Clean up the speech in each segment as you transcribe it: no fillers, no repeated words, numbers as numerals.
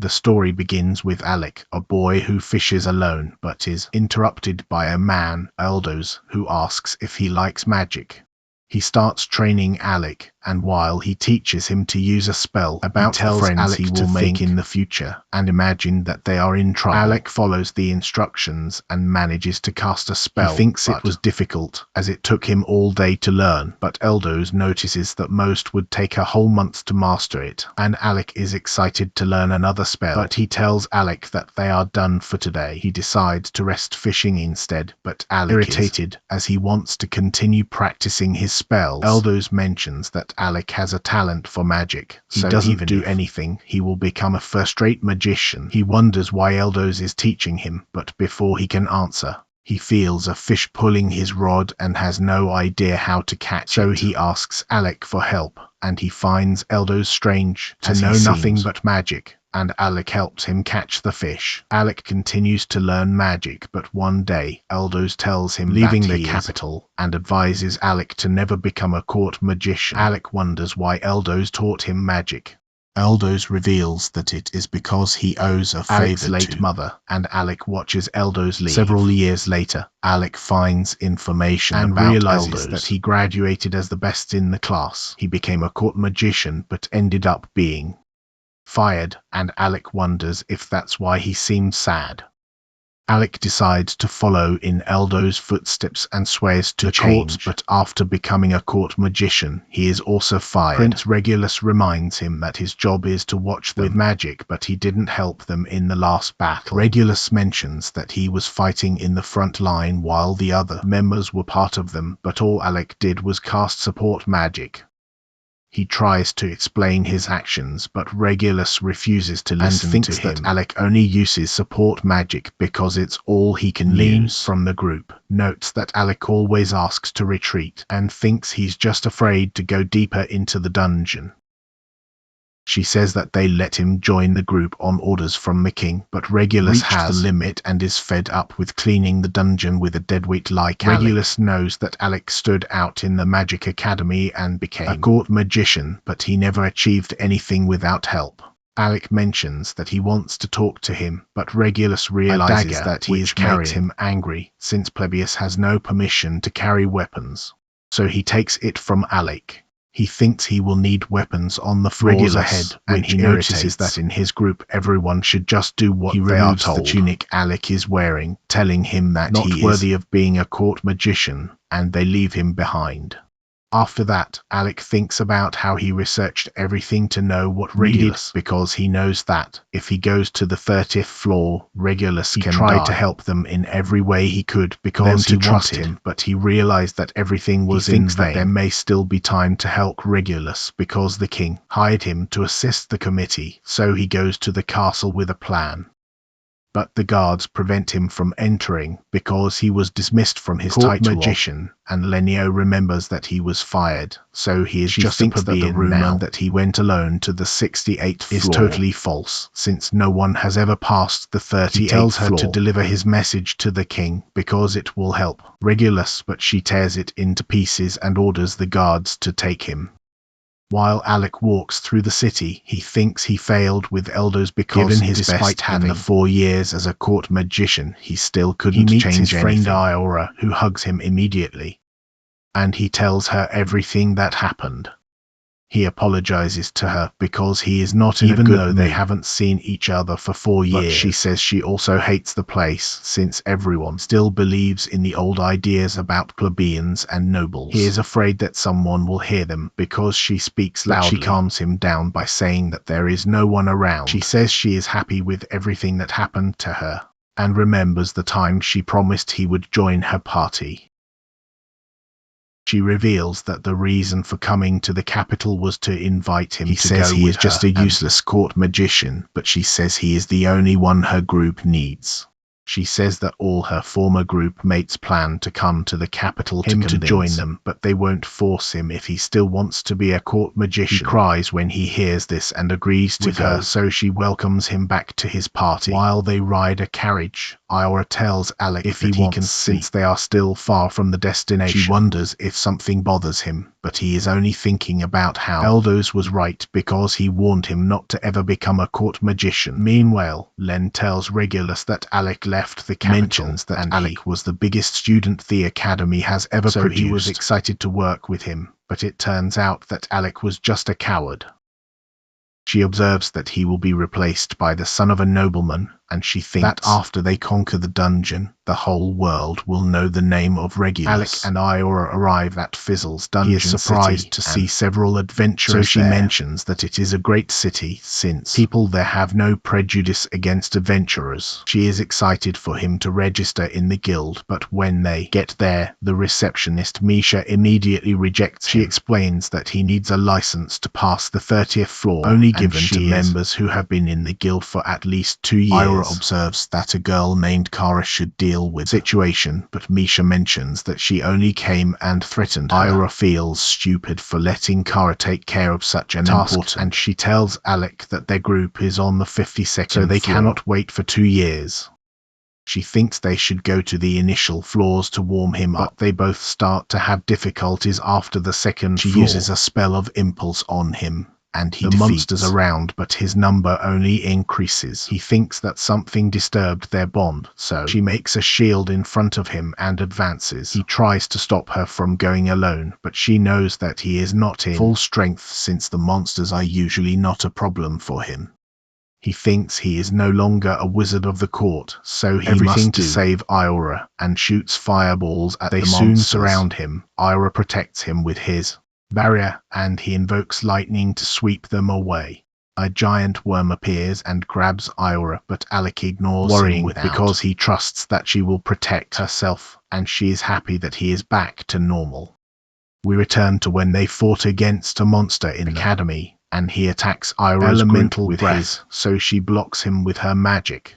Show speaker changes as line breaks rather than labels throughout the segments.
The story begins with Alec, a boy who fishes alone but is interrupted by a man, Eldos, who asks if he likes magic. He starts training Alec, and while he teaches him to use a spell about the friends Alec he will make in the future, and imagine that they are in trouble. Alec follows the instructions and manages to cast a spell. He thinks it was difficult, as it took him all day to learn, but Eldos notices that most would take a whole month to master it, and Alec is excited to learn another spell. But he tells Alec that they are done for today. He decides to rest fishing instead, but Alec irritated, as he wants to continue practicing his spells. Eldos mentions that Alec has a talent for magic, so doesn't do anything, he will become a first-rate magician. He wonders why Eldos is teaching him, but before he can answer, he feels a fish pulling his rod and has no idea how to catch it. So he asks Alec for help, and he finds Eldos strange, to know nothing but magic, and Alec helps him catch the fish. Alec continues to learn magic, but one day, Eldos tells him leaving the capital and advises Alec to never become a court magician. Alec wonders why Eldos taught him magic. Eldos reveals that it is because he owes a favor to Alec's late mother, and Alec watches Eldos leave. Several years later, Alec finds information and about realizes Eldos that he graduated as the best in the class. He became a court magician, but ended up being fired, and Alec wonders if that's why he seemed sad. Alec decides to follow in Eldos' footsteps and swears to change, but after becoming a court magician, he is also fired. Prince Regulus reminds him that his job is to watch them with magic, but he didn't help them in the last battle. Regulus mentions that he was fighting in the front line while the other members were part of them, but all Alec did was cast support magic. He tries to explain his actions, but Regulus refuses to listen and thinks that Alec only uses support magic because it's all he can use. From the group notes that Alec always asks to retreat and thinks he's just afraid to go deeper into the dungeon. She says that they let him join the group on orders from the king, but Regulus has the limit and is fed up with cleaning the dungeon with a deadweight like Alec. Regulus knows that Alec stood out in the magic academy and became a court magician, but he never achieved anything without help. Alec mentions that he wants to talk to him, but Regulus realizes that he is carrying him angry, since Plebeius has no permission to carry weapons. So he takes it from Alec. He thinks he will need weapons on the floors ahead, and he notices that in his group everyone should just do what they are told. The tunic Alec is wearing, telling him that he is not worthy of being a court magician, and they leave him behind. After that, Alec thinks about how he researched everything to know what Regulus, because he knows that if he goes to the 30th floor, Regulus can try to help them in every way he could because he trusted him, but he realized that everything was in vain. That there may still be time to help Regulus because the king hired him to assist the committee, so he goes to the castle with a plan. But the guards prevent him from entering because he was dismissed from his title magician, and Lenio remembers that he was fired, so he is just thinks that the rumor that he went alone to the 68th floor is totally false, since no one has ever passed the 38th floor. He tells her to deliver his message to the king because it will help Regulus, but she tears it into pieces and orders the guards to take him. While Alec walks through the city, he thinks he failed with Eldos because despite having 4 years as a court magician, he still couldn't change anything. He meets his friend Iora, who hugs him immediately, and he tells her everything that happened. He apologizes to her because he is not in a good mood, even though they haven't seen each other for 4 years. But she says she also hates the place, since everyone still believes in the old ideas about plebeians and nobles. He is afraid that someone will hear them because she speaks loudly. She calms him down by saying that there is no one around. She says she is happy with everything that happened to her, and remembers the time she promised he would join her party. She reveals that the reason for coming to the capital was to invite him to go with her. He says he is just a useless court magician, but she says he is the only one her group needs. She says that all her former group mates plan to come to the capital to join them, but they won't force him if he still wants to be a court magician. He cries when he hears this and agrees to go, so she welcomes him back to his party. While they ride a carriage, Iora tells Alec if he wants, since they are still far from the destination. She wonders if something bothers him, but he is only thinking about how Eldos was right because he warned him not to ever become a court magician. Meanwhile, Len tells Regulus that Alec left the capital, mentions that Alec was the biggest student the Academy has ever produced. He was excited to work with him, but it turns out that Alec was just a coward. She observes that he will be replaced by the son of a nobleman, and she thinks that after they conquer the dungeon, the whole world will know the name of Regulus. Alec and Iora arrive at Fizzle's dungeon. He is surprised to see several adventurers there. So she mentions that it is a great city, since people there have no prejudice against adventurers. She is excited for him to register in the guild, but when they get there, the receptionist Misha immediately rejects him. She explains that he needs a license to pass the 30th floor, only given to members who have been in the guild for at least 2 years. Ira observes that a girl named Kara should deal with the situation, but Misha mentions that she only came and threatened her. Ira feels stupid for letting Kara take care of such an task, and she tells Alec that their group is on the 52nd floor, so they cannot wait for 2 years. She thinks they should go to the initial floors to warm him up, but they both start to have difficulties after the second floor. She uses a spell of impulse on him, and he defeats monsters around, but his number only increases. He thinks that something disturbed their bond, so she makes a shield in front of him and advances. He tries to stop her from going alone, but she knows that he is not in full strength since the monsters are usually not a problem for him. He thinks he is no longer a wizard of the court, so he must to save Iora, and shoots fireballs at the monsters. They soon surround him. Iora protects him with his barrier, and he invokes lightning to sweep them away. A giant worm appears and grabs Iora, but Alec ignores him because he trusts that she will protect herself, and she is happy that he is back to normal. We return to when they fought against a monster in the academy, and he attacks Ira's elemental with his, so she blocks him with her magic.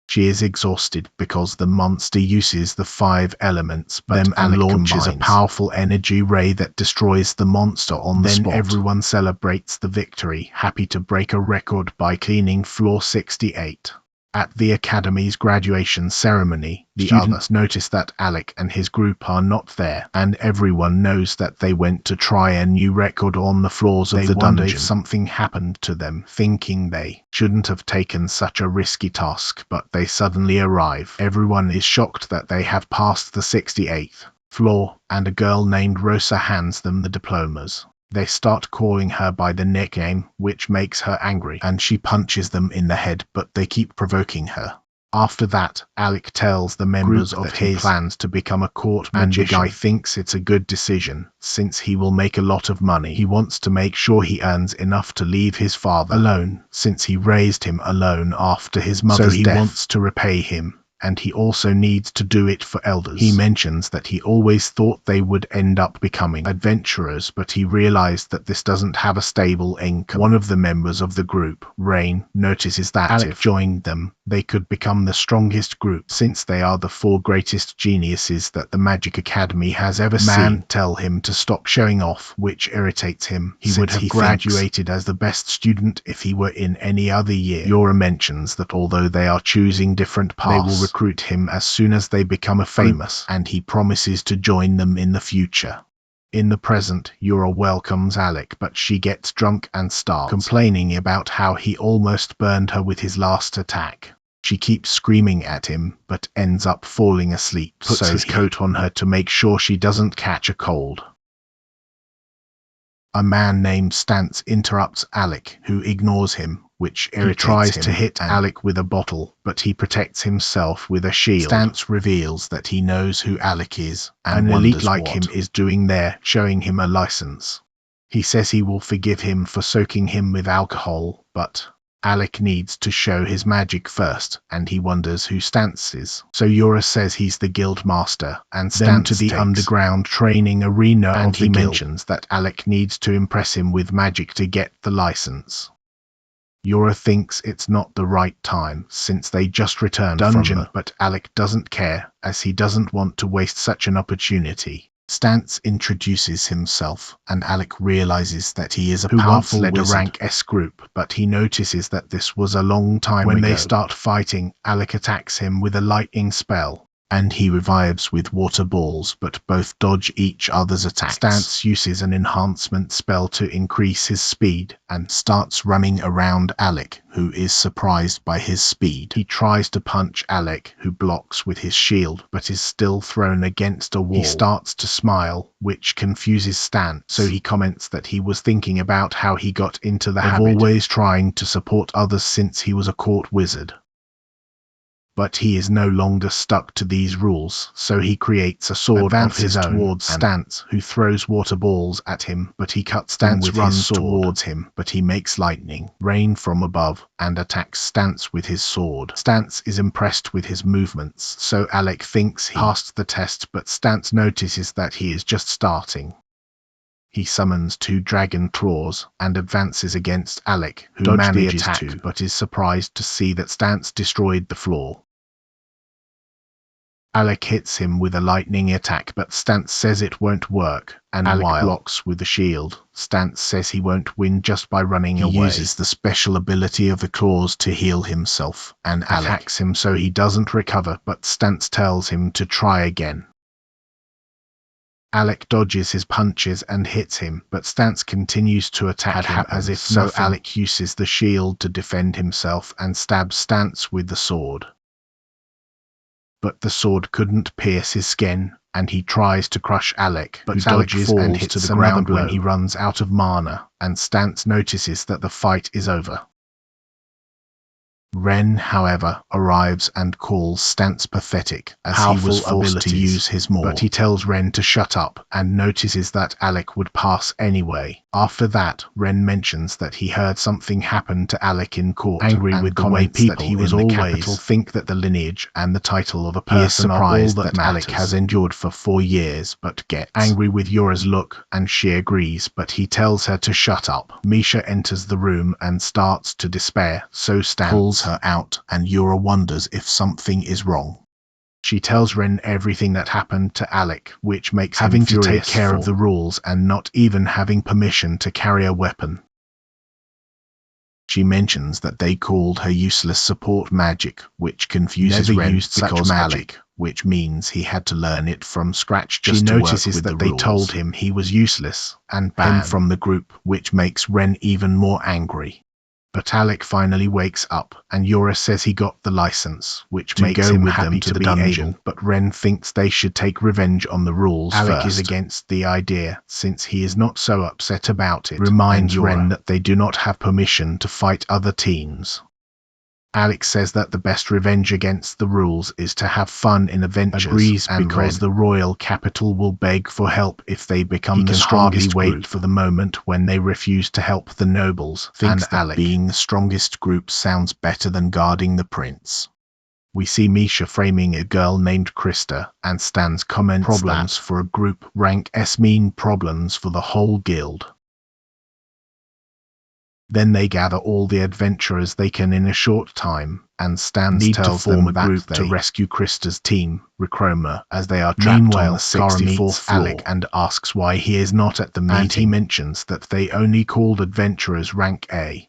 She is exhausted because the monster uses the 5 elements, but Alec launches a powerful energy ray that destroys the monster on the spot. Then everyone celebrates the victory, happy to break a record by cleaning floor 68. At the Academy's graduation ceremony, the students notice that Alec and his group are not there, and everyone knows that they went to try a new record on the floors of the dungeon. If something happened to them, thinking they shouldn't have taken such a risky task, but they suddenly arrive. Everyone is shocked that they have passed the 68th floor, and a girl named Rosa hands them the diplomas. They start calling her by the nickname, which makes her angry, and she punches them in the head, but they keep provoking her. After that, Alec tells the members of his plans to become a court magician. And the guy thinks it's a good decision, since he will make a lot of money. He wants to make sure he earns enough to leave his father alone, since he raised him alone after his mother's death. So he wants to repay him, and he also needs to do it for elders. He mentions that he always thought they would end up becoming adventurers, but he realized that this doesn't have a stable income. One of the members of the group, Rain, notices that Alec joined them, they could become the strongest group, since they are the 4 greatest geniuses that the Magic Academy has ever seen. Tell him to stop showing off, which irritates him. He would have graduated as the best student if he were in any other year. Yorha mentions that although they are choosing different paths, they will recruit him as soon as they become famous, and he promises to join them in the future. In the present, Yorha welcomes Alec, but she gets drunk and starts complaining about how he almost burned her with his last attack. She keeps screaming at him, but ends up falling asleep, puts his coat on her to make sure she doesn't catch a cold. A man named Stantz interrupts Alec, who ignores him, which irritates him. He tries to hit Alec with a bottle, but he protects himself with a shield. Stantz reveals that he knows who Alec is, and an elite like him is doing there, showing him a license. He says he will forgive him for soaking him with alcohol, but Alec needs to show his magic first, and he wonders who Stantz is. So Yorha says he's the guild master, and Stantz to the underground training arena of the guild. He mentions that Alec needs to impress him with magic to get the license. Yorha thinks it's not the right time, since they just returned from dungeon, but Alec doesn't care, as he doesn't want to waste such an opportunity. Stantz introduces himself, and Alec realizes that he is a powerful led a rank S group, but he notices that this was a long time ago. When they start fighting, Alec attacks him with a lightning spell. and he revives with water balls, but both dodge each other's attacks. Stans uses an enhancement spell to increase his speed and starts running around Alec, who is surprised by his speed. He tries to punch Alec, who blocks with his shield, but is still thrown against a wall. He starts to smile, which confuses Stan, so he comments that he was thinking about how he got into the habit of always trying to support others since he was a court wizard. But he is no longer stuck to these rules, so he creates a sword of his own towards Stans, who throws water balls at him, but he cuts Stans runs towards him, but he makes lightning rain from above and attacks Stans with his sword. Stans is impressed with his movements, so Alec thinks he passed the test, but Stans notices that he is just starting. He summons 2 dragon claws and advances against Alec, who manages to, but is surprised to see that Stans destroyed the floor. Alec hits him with a lightning attack, but Stans says it won't work, and Alec blocks with the shield. Stans says he won't win just by running away. He uses the special ability of the claws to heal himself, and attacks him so he doesn't recover, but Stans tells him to try again. Alec dodges his punches and hits him, but Stans continues to attack him as if so. Alec uses the shield to defend himself and stabs Stans with the sword. But the sword couldn't pierce his skin, and he tries to crush Alec, but Alec falls and hits to the ground when he runs out of mana, and Stans notices that the fight is over. Ren, however, arrives and calls Stans pathetic, as he was forced to use his maul, but he tells Ren to shut up and notices that Alec would pass anyway. After that, Ren mentions that he heard something happen to Alec in court, angry with the way people in the capital think that the lineage and the title of a person are all that Alec has endured for 4 years, but gets angry with Yorha's look, and she agrees, but he tells her to shut up. Misha enters the room and starts to despair, so Stans pulls her out, and Yorha wonders if something is wrong. She tells Ren everything that happened to Alec, which makes him having to take care of the rules and not even having permission to carry a weapon. She mentions that they called her useless support magic, which confuses Ren because Alec, which means he had to learn it from scratch just to work with the rules. She notices that they told him he was useless and banned him from the group, which makes Ren even more angry. But Alec finally wakes up, and Yorha says he got the license, which makes him happy to be able, but Ren thinks they should take revenge on the rules first. Alec is against the idea, since he is not so upset about it, reminds Ren that they do not have permission to fight other teams. Alec says that the best revenge against the rules is to have fun in adventures, agrees because the royal capital will beg for help if they become the strongest group. Wait for the moment when they refuse to help the nobles, thinks that Alec being the strongest group sounds better than guarding the prince. We see Misha framing a girl named Krista, and Stans comments problems for a group rank S mean problems for the whole guild. Then they gather all the adventurers they can in a short time, and Stans tells them a group to rescue Krista's team, Rechroma, as they are trapped on the 64th floor. Alec and asks why he is not at the meeting, and he mentions that they only called adventurers rank A.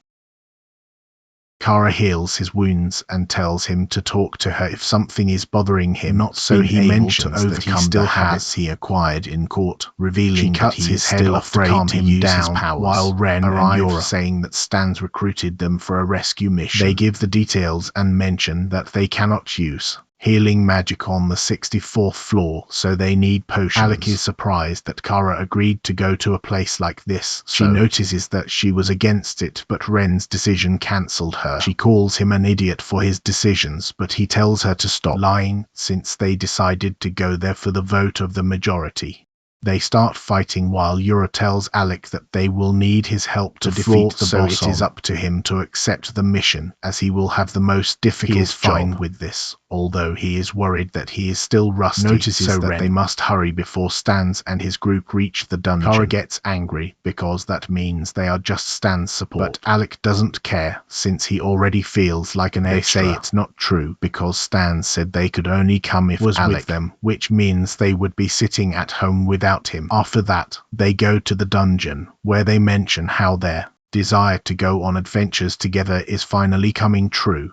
Kara heals his wounds and tells him to talk to her if something is bothering him, not so he mentions that he still has he acquired in court, revealing that he is still afraid to use his powers, while Ren and Yorha saying that Stans recruited them for a rescue mission. They give the details and mention that they cannot use healing magic on the 64th floor, so they need potions. Alec is surprised that Kara agreed to go to a place like this. She notices that she was against it, but Ren's decision cancelled her. She calls him an idiot for his decisions, but he tells her to stop lying, since they decided to go there for the vote of the majority. They start fighting while Yorha tells Alec that they will need his help to defeat the boss, so it is up to him to accept the mission, as he will have the most difficult job. He is fine with this, although he is worried that he is still rusty, notices so that they must hurry before Stans and his group reach the dungeon. Kara gets angry, because that means they are just Stans' support, but Alec doesn't care, since he already feels like an extra. They say it's not true, because Stans said they could only come if Alec with them, which means they would be sitting at home without him. After that, they go to the dungeon, where they mention how their desire to go on adventures together is finally coming true.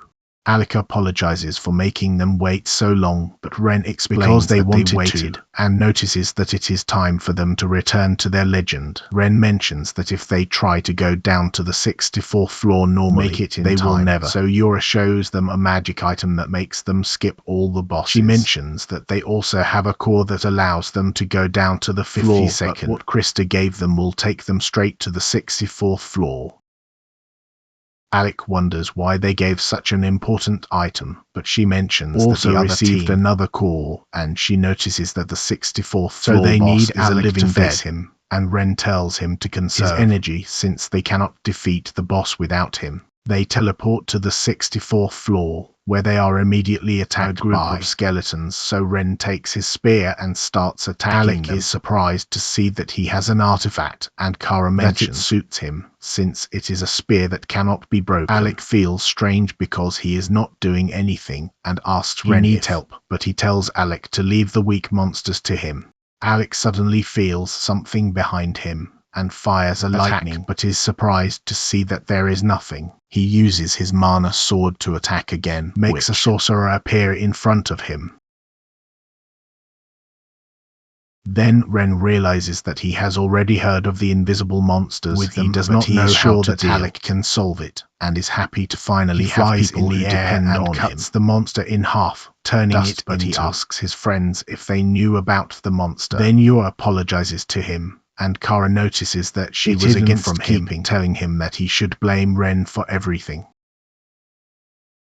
Alec apologizes for making them wait so long, but Ren explains
they
that they
wanted
waited
to,
and notices that it is time for them to return to their legend. Ren mentions that if they try to go down to the 64th floor normally, they will never. So Yorha shows them a magic item that makes them skip all the bosses. She mentions that they also have a core that allows them to go down to the 52nd, but what Krista gave them will take them straight to the 64th floor. Alec wonders why they gave such an important item, but she mentions that the other received another call, and she notices that the 64th floor
they
boss
need
is
Alec
a living
to
dead.
face
Him, and Ren tells him to conserve his energy since they cannot defeat the boss without him. They teleport to the 64th floor, where they are immediately attacked by a group of skeletons, so Ren takes his spear and starts attacking them. Alec is surprised to see that he has an artifact, and Kara mentions that it suits him, since it is a spear that cannot be broken. Alec feels strange because he is not doing anything, and asks Ren if he needs help, but he tells Alec to leave the weak monsters to him. Alec suddenly feels something behind him, and fires a lightning, but is surprised to see that there is nothing. He uses his mana sword to attack again, makes a sorcerer appear in front of him. Then Ren realizes that he has already heard of the invisible monsters with them, he does not know how that Alec can solve it, and is happy to finally have people who depend on him. Cuts the monster in half, turning it, but he asks his friends if they knew about the monster. Then Yorha apologizes to him, and Kara notices that she was against him, telling him that he should blame Ren for everything.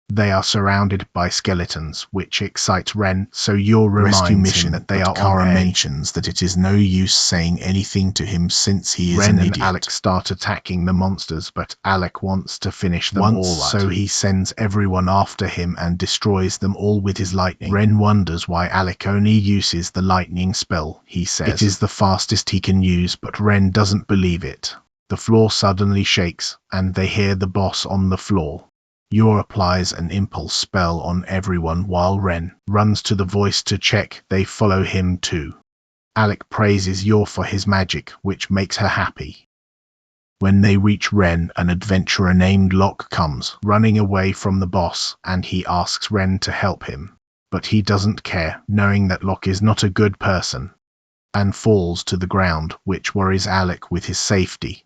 They are surrounded by skeletons, which excites Ren, so Yorha reminds him that they are Kara mentions that it is no use saying anything to him since he is an idiot. Ren and Alec start attacking the monsters, but Alec wants to finish them all, so he sends everyone after him and destroys them all with his lightning. Ren wonders why Alec only uses the lightning spell. He says it is the fastest he can use, but Ren doesn't believe it. The floor suddenly shakes, and they hear the boss on the floor. Yorha applies an impulse spell on everyone while Ren runs to the voice to check. They follow him too. Alec praises Yorha for his magic, which makes her happy. When they reach Ren, an adventurer named Locke comes, running away from the boss, and he asks Ren to help him. But he doesn't care, knowing that Locke is not a good person, and falls to the ground, which worries Alec with his safety.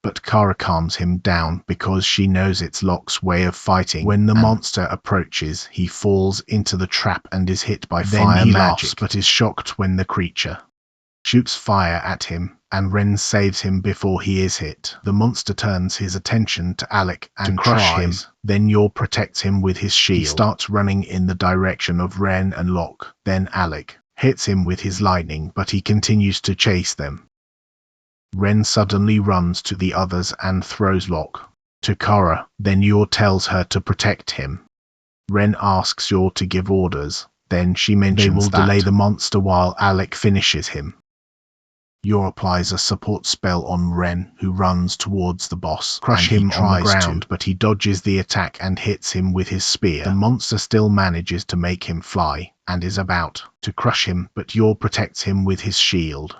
But Kara calms him down because she knows it's Locke's way of fighting. When the monster approaches, he falls into the trap and is hit by fire magic. He laughs but is shocked when the creature shoots fire at him, and Ren saves him before he is hit. The monster turns his attention to Alec and to crush him. Then Yorha protects him with his shield. He starts running in the direction of Ren and Locke. Then Alec hits him with his lightning, but he continues to chase them. Ren suddenly runs to the others and throws Locke to Kara. Then Yorha tells her to protect him. Ren asks Yorha to give orders. Then she mentions they will delay the monster while Alec finishes him. Yorha applies a support spell on Ren, who runs towards the boss. Crush him on the ground, but he dodges the attack and hits him with his spear. The monster still manages to make him fly, and is about to crush him, but Yorha protects him with his shield.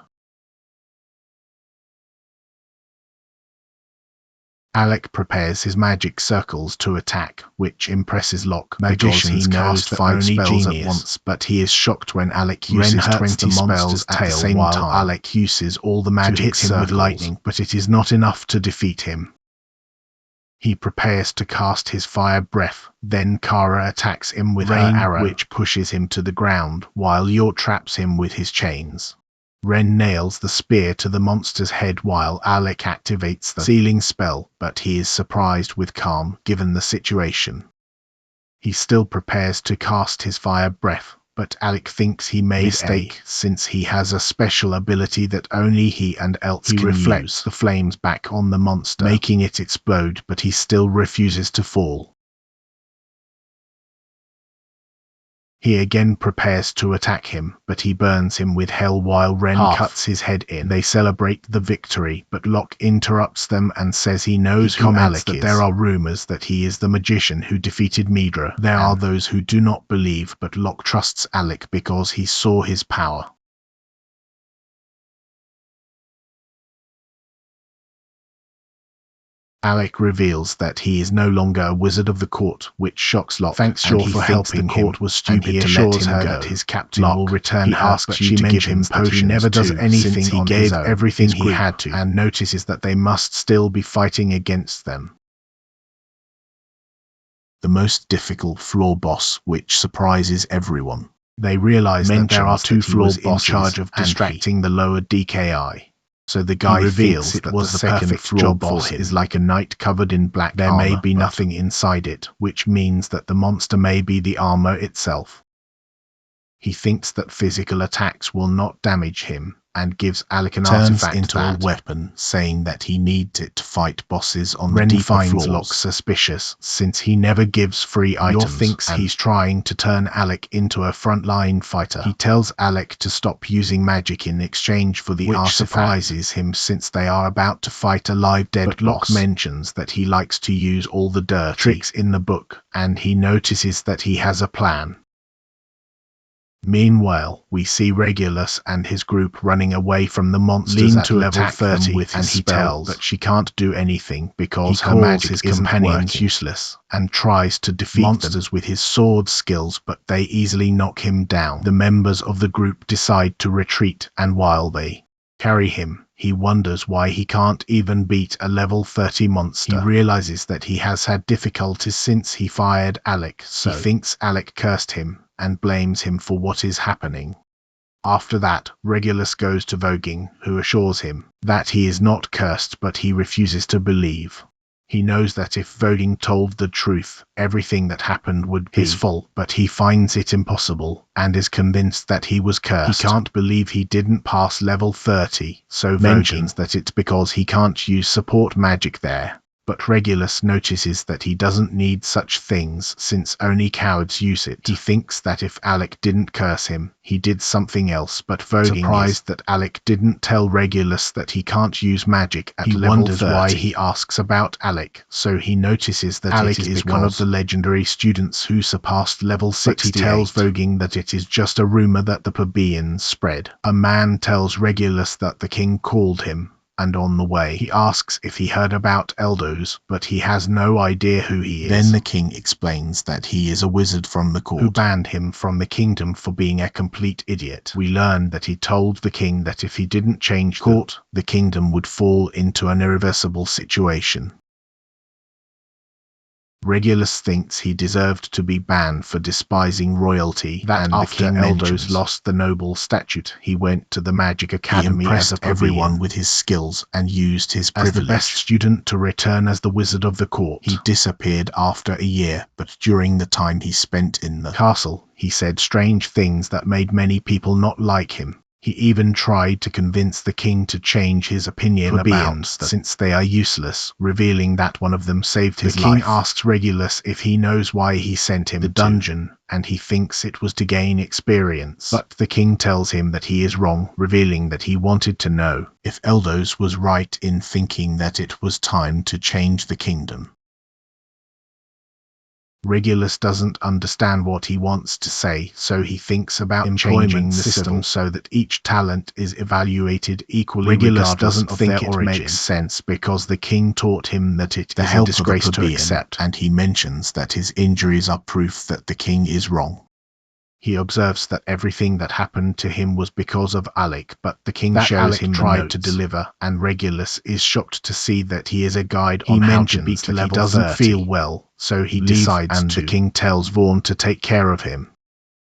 Alec prepares his magic circles to attack, which impresses Locke. Magicians he knows cast 5 spells at once, but he is shocked when Alec uses 20 spells at the same time. Alec uses all the magic to hit him with lightning, but it is not enough to defeat him. He prepares to cast his fire breath, then Kara attacks him with her arrow, which pushes him to the ground, while Yorha traps him with his chains. Ren nails the spear to the monster's head while Alec activates the sealing spell, but he is surprised with calm given the situation. He still prepares to cast his fire breath, but Alec thinks he made a mistake since he has a special ability that only he and else can use. He reflects the flames back on the monster, making it explode, but he still refuses to fall. He again prepares to attack him, but he burns him with hell while Ren cuts his head in. They celebrate the victory, but Locke interrupts them and says he knows who Alec is. There are rumors that he is the magician who defeated Midra. There are those who do not believe, but Locke trusts Alec because he saw his power. Alec reveals that he is no longer a wizard of the court, which shocks Locke. Thanks Yorha for helping the court was stupid to let him go. That his captain will return her, but she mentions that he never does anything since he gave everything he had to, and notices that they must still be fighting against them. The most difficult floor boss, which surprises everyone. They realize that there are two floor bosses in charge of distracting the lower DKI. So the guy feels it was the perfect floor boss is like a knight covered in black armor. There may be nothing inside it, which means that the monster may be the armor itself. He thinks that physical attacks will not damage him, and gives Alec an artifact into a weapon, saying that he needs it to fight bosses on the deeper floors. Finds Locke suspicious, since he never gives free items. Yor thinks he's trying to turn Alec into a frontline fighter. He tells Alec to stop using magic in exchange for the artifact, which surprises him since they are about to fight a live dead boss. Locke mentions that he likes to use all the dirty tricks in the book, and he notices that he has a plan. Meanwhile, we see Regulus and his group running away from the monsters at level 30 with his spell, but she can't do anything because her magic companions useless, and tries to defeat monsters with his sword skills, but they easily knock him down. The members of the group decide to retreat, and while they carry him, he wonders why he can't even beat a level 30 monster. He realizes that he has had difficulties since he fired Alec, so he thinks Alec cursed him, and blames him for what is happening. After that, Regulus goes to Voguing, who assures him that he is not cursed, but he refuses to believe. He knows that if Voguing told the truth, everything that happened would be his fault, but he finds it impossible, and is convinced that he was cursed. He can't believe he didn't pass level 30, so mentions that it's because he can't use support magic there. But Regulus notices that he doesn't need such things since only cowards use it. He thinks that if Alec didn't curse him, he did something else, but Voguing surprised that Alec didn't tell Regulus that he can't use magic at level 30. He wonders why he asks about Alec, so he notices that Alec is one of the legendary students who surpassed level 68. But he tells Voguing that it is just a rumor that the plebeians spread. A man tells Regulus that the king called him, and on the way, he asks if he heard about Eldos, but he has no idea who he is. Then the king explains that he is a wizard from the court, who banned him from the kingdom for being a complete idiot. We learn that he told the king that if he didn't change court, the kingdom would fall into an irreversible situation. Regulus thinks he deserved to be banned for despising royalty, and after Eldos lost the noble statute, he went to the Magic Academy. He impressed everyone with his skills and used his privilege as the best student to return as the wizard of the court. He disappeared after a year, but during the time he spent in the castle, he said strange things that made many people not like him. He even tried to convince the king to change his opinion about them since they are useless, revealing that one of them saved his life. The king asks Regulus if he knows why he sent him to the dungeon, and he thinks it was to gain experience. But the king tells him that he is wrong, revealing that he wanted to know if Eldos was right in thinking that it was time to change the kingdom. Regulus doesn't understand what he wants to say, so he thinks about changing the system so that each talent is evaluated equally. Regulus doesn't think it makes sense because the king taught him that it is a disgrace to accept, and he mentions that his injuries are proof that the king is wrong. He observes that everything that happened to him was because of Alec, but the king shows him tried to deliver, and Regulus is shocked to see that he is a guide on how to beat level 30. He doesn't feel well, so he decides to. The king tells Vaughn to take care of him.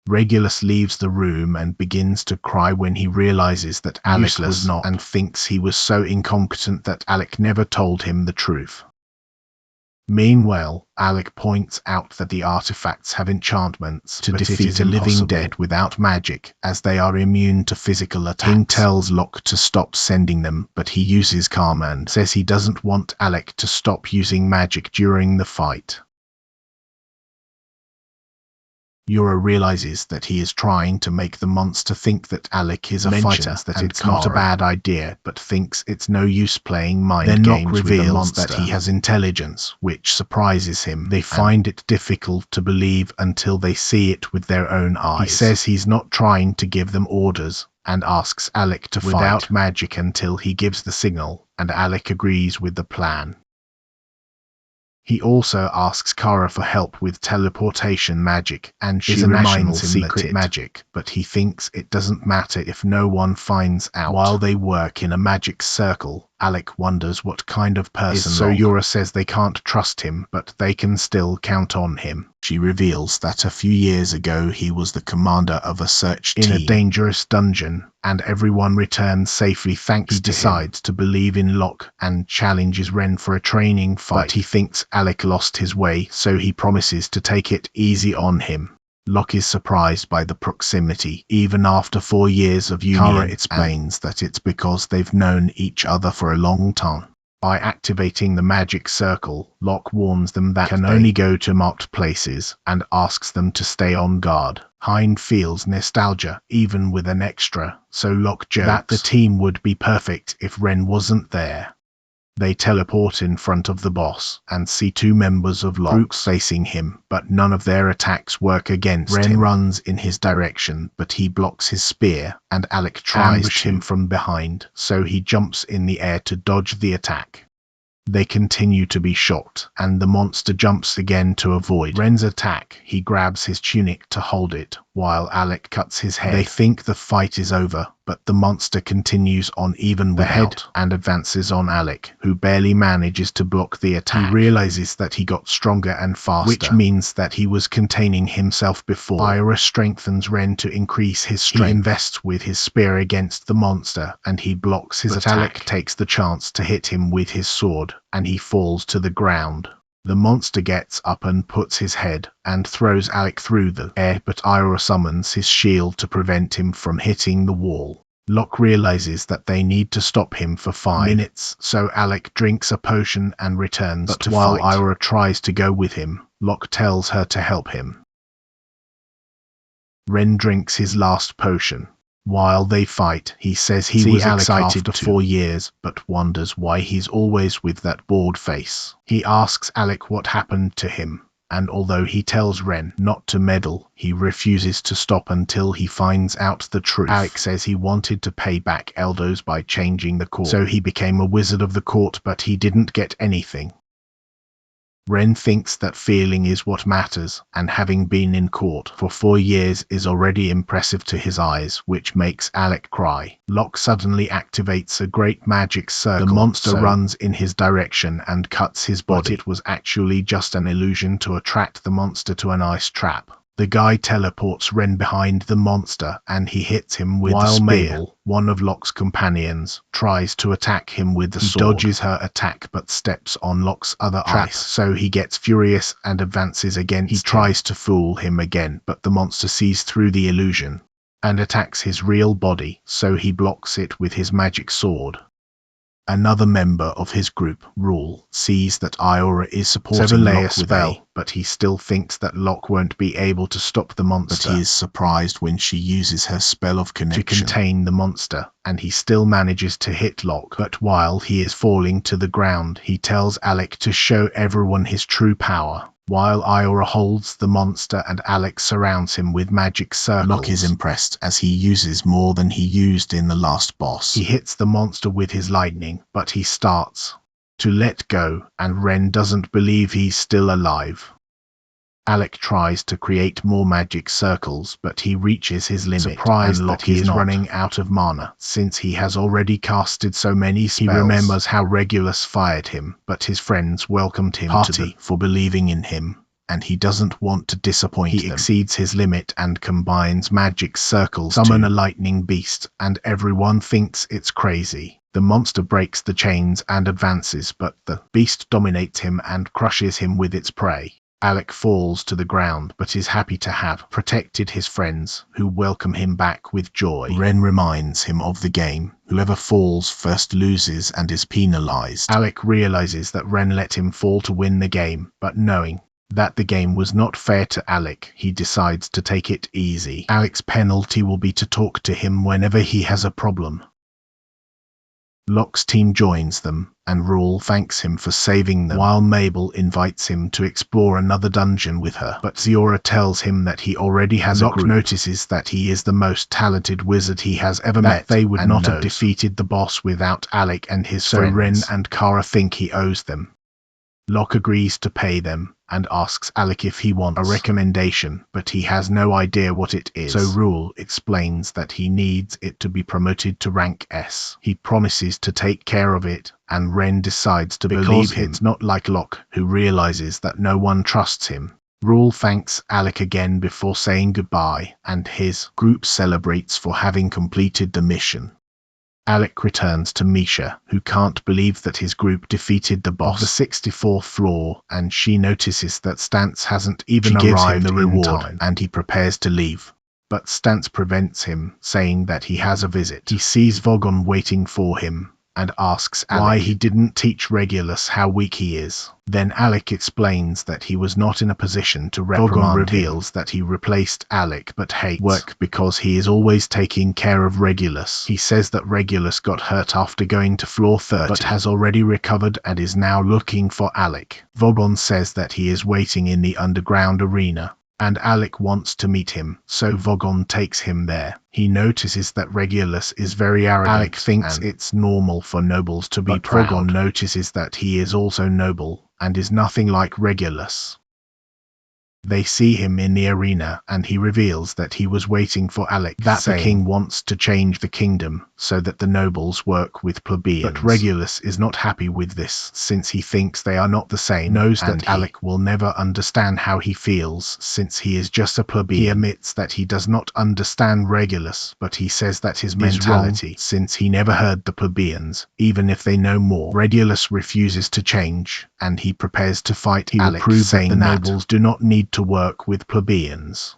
Regulus leaves the room and begins to cry when he realizes that Alec was not, and thinks he was so incompetent that Alec never told him the truth. Meanwhile, Alec points out that the artifacts have enchantments to defeat a living dead without magic, as they are immune to physical attacks. King tells Locke to stop sending them, but he uses calm and says he doesn't want Alec to stop using magic during the fight. Yorha realizes that he is trying to make the monster think that Alec is a fighter, that it's not a bad idea, but thinks it's no use playing mind games with the monster. That he has intelligence, which surprises him. They find it difficult to believe until they see it with their own eyes. He says he's not trying to give them orders, and asks Alec to fight without magic until he gives the signal, and Alec agrees with the plan. He also asks Kara for help with teleportation magic, and she reminds him secret magic, but he thinks it doesn't matter if no one finds out. While they work in a magic circle, Alec wonders what kind of person so Yorha says they can't trust him, but they can still count on him. She reveals that a few years ago he was the commander of a search team in a dangerous dungeon, and everyone returns safely thanks to him. He decides to believe in Locke and challenges Ren for a training fight, but he thinks Alec lost his way, so he promises to take it easy on him. Locke is surprised by the proximity, even after 4 years of union. Kara explains that it's because they've known each other for a long time. By activating the magic circle, Locke warns them that they can only go to marked places, and asks them to stay on guard. Hein feels nostalgia, even with an extra, so Locke jokes that the team would be perfect if Ren wasn't there. They teleport in front of the boss, and see 2 members of Locke facing him, but none of their attacks work against him. Ren runs in his direction, but he blocks his spear, and Alec tries to ambush him from behind, so he jumps in the air to dodge the attack. They continue to be shocked, and the monster jumps again to avoid Ren's attack. He grabs his tunic to hold it, while Alec cuts his head. They think the fight is over, but the monster continues on even the head and advances on Alec, who barely manages to block the attack. He realizes that he got stronger and faster, which means that he was containing himself before. Ira strengthens Ren to increase his strength. He invests with his spear against the monster, and he blocks his attack. Alec takes the chance to hit him with his sword, and he falls to the ground. The monster gets up and puts his head, and throws Alec through the air, but Ira summons his shield to prevent him from hitting the wall. Locke realizes that they need to stop him for 5 minutes, so Alec drinks a potion and returns to fight. While Ira tries to go with him, Locke tells her to help him. Ren drinks his last potion. While they fight, he says he was excited after 4 years, but wonders why he's always with that bored face. He asks Alec what happened to him, and although he tells Ren not to meddle, he refuses to stop until he finds out the truth. Alec says he wanted to pay back Eldos by changing the court, so he became a wizard of the court, but he didn't get anything. Ren thinks that feeling is what matters, and having been in court for 4 years is already impressive to his eyes, which makes Alec cry. Locke suddenly activates a great magic circle. The monster runs in his direction and cuts his body. But it was actually just an illusion to attract the monster to an ice trap. The guy teleports Ren behind the monster, and he hits him with the spear. Mabel, one of Locke's companions, tries to attack him with the sword. He dodges her attack but steps on Locke's other ice, so he gets furious and advances against him. He tries to fool him again, but the monster sees through the illusion and attacks his real body, so he blocks it with his magic sword. Another member of his group, Rule, sees that Ira is supporting Locke with a, but he still thinks that Locke won't be able to stop the monster. But he is surprised when she uses her spell of connection to contain the monster, and he still manages to hit Locke. But while he is falling to the ground, he tells Alec to show everyone his true power. While Ira holds the monster and Alec surrounds him with magic circles. Locke is impressed as he uses more than he used in the last boss. He hits the monster with his lightning, but he starts to let go, and Ren doesn't believe he's still alive. Alec tries to create more magic circles, but he reaches his limit, surprised that he is running out of mana, since he has already casted so many spells. He remembers how Regulus fired him, but his friends welcomed him for believing in him, and he doesn't want to disappoint them. He exceeds his limit and combines magic circles to summon a lightning beast, and everyone thinks it's crazy. The monster breaks the chains and advances, but the beast dominates him and crushes him with its prey. Alec falls to the ground, but is happy to have protected his friends, who welcome him back with joy. Ren reminds him of the game. Whoever falls first loses and is penalized. Alec realizes that Ren let him fall to win the game, but knowing that the game was not fair to Alec, he decides to take it easy. Alec's penalty will be to talk to him whenever he has a problem. Locke's team joins them, and Rule thanks him for saving them, while Mabel invites him to explore another dungeon with her. But Yorha tells him that he already has a group. Locke notices that he is the most talented wizard he has ever met. They would not have defeated the boss without Alec and his friends. So Ren and Kara think he owes them Locke agrees to pay them and asks Alec if he wants a recommendation, but he has no idea what it is. So Rule explains that he needs it to be promoted to rank S. He promises to take care of it, and Ren decides to believe him. It's not like Locke, who realizes that no one trusts him. Rule thanks Alec again before saying goodbye, and his group celebrates for having completed the mission. Alec returns to Misha, who can't believe that his group defeated the boss of the 64th floor, and she notices that Stantz hasn't even arrived in time, and he prepares to leave. But Stantz prevents him, saying that he has a visit. He sees Vogon waiting for him, and asks Alec why he didn't teach Regulus how weak he is. Then Alec explains that he was not in a position to reprimand him. Vogon reveals that he replaced Alec but hates work because he is always taking care of Regulus. He says that Regulus got hurt after going to floor 30 but has already recovered and is now looking for Alec. Vogon says that he is waiting in the underground arena, and Alec wants to meet him, so Vogon takes him there. He notices that Regulus is very arrogant. Alec thinks it's normal for nobles to be proud. Vogon notices that he is also noble, and is nothing like Regulus. They see him in the arena, and he reveals that he was waiting for Alec, that the king wants to change the kingdom so that the nobles work with plebeians. But Regulus is not happy with this, since he thinks they are not the same, knows that Alec will never understand how he feels, since he is just a plebeian. He admits that he does not understand Regulus, but he says that his mentality, wrong, since he never heard the plebeians, even if they know more. Regulus refuses to change, and he prepares to fight Alec, saying that the nobles do not need to work with plebeians.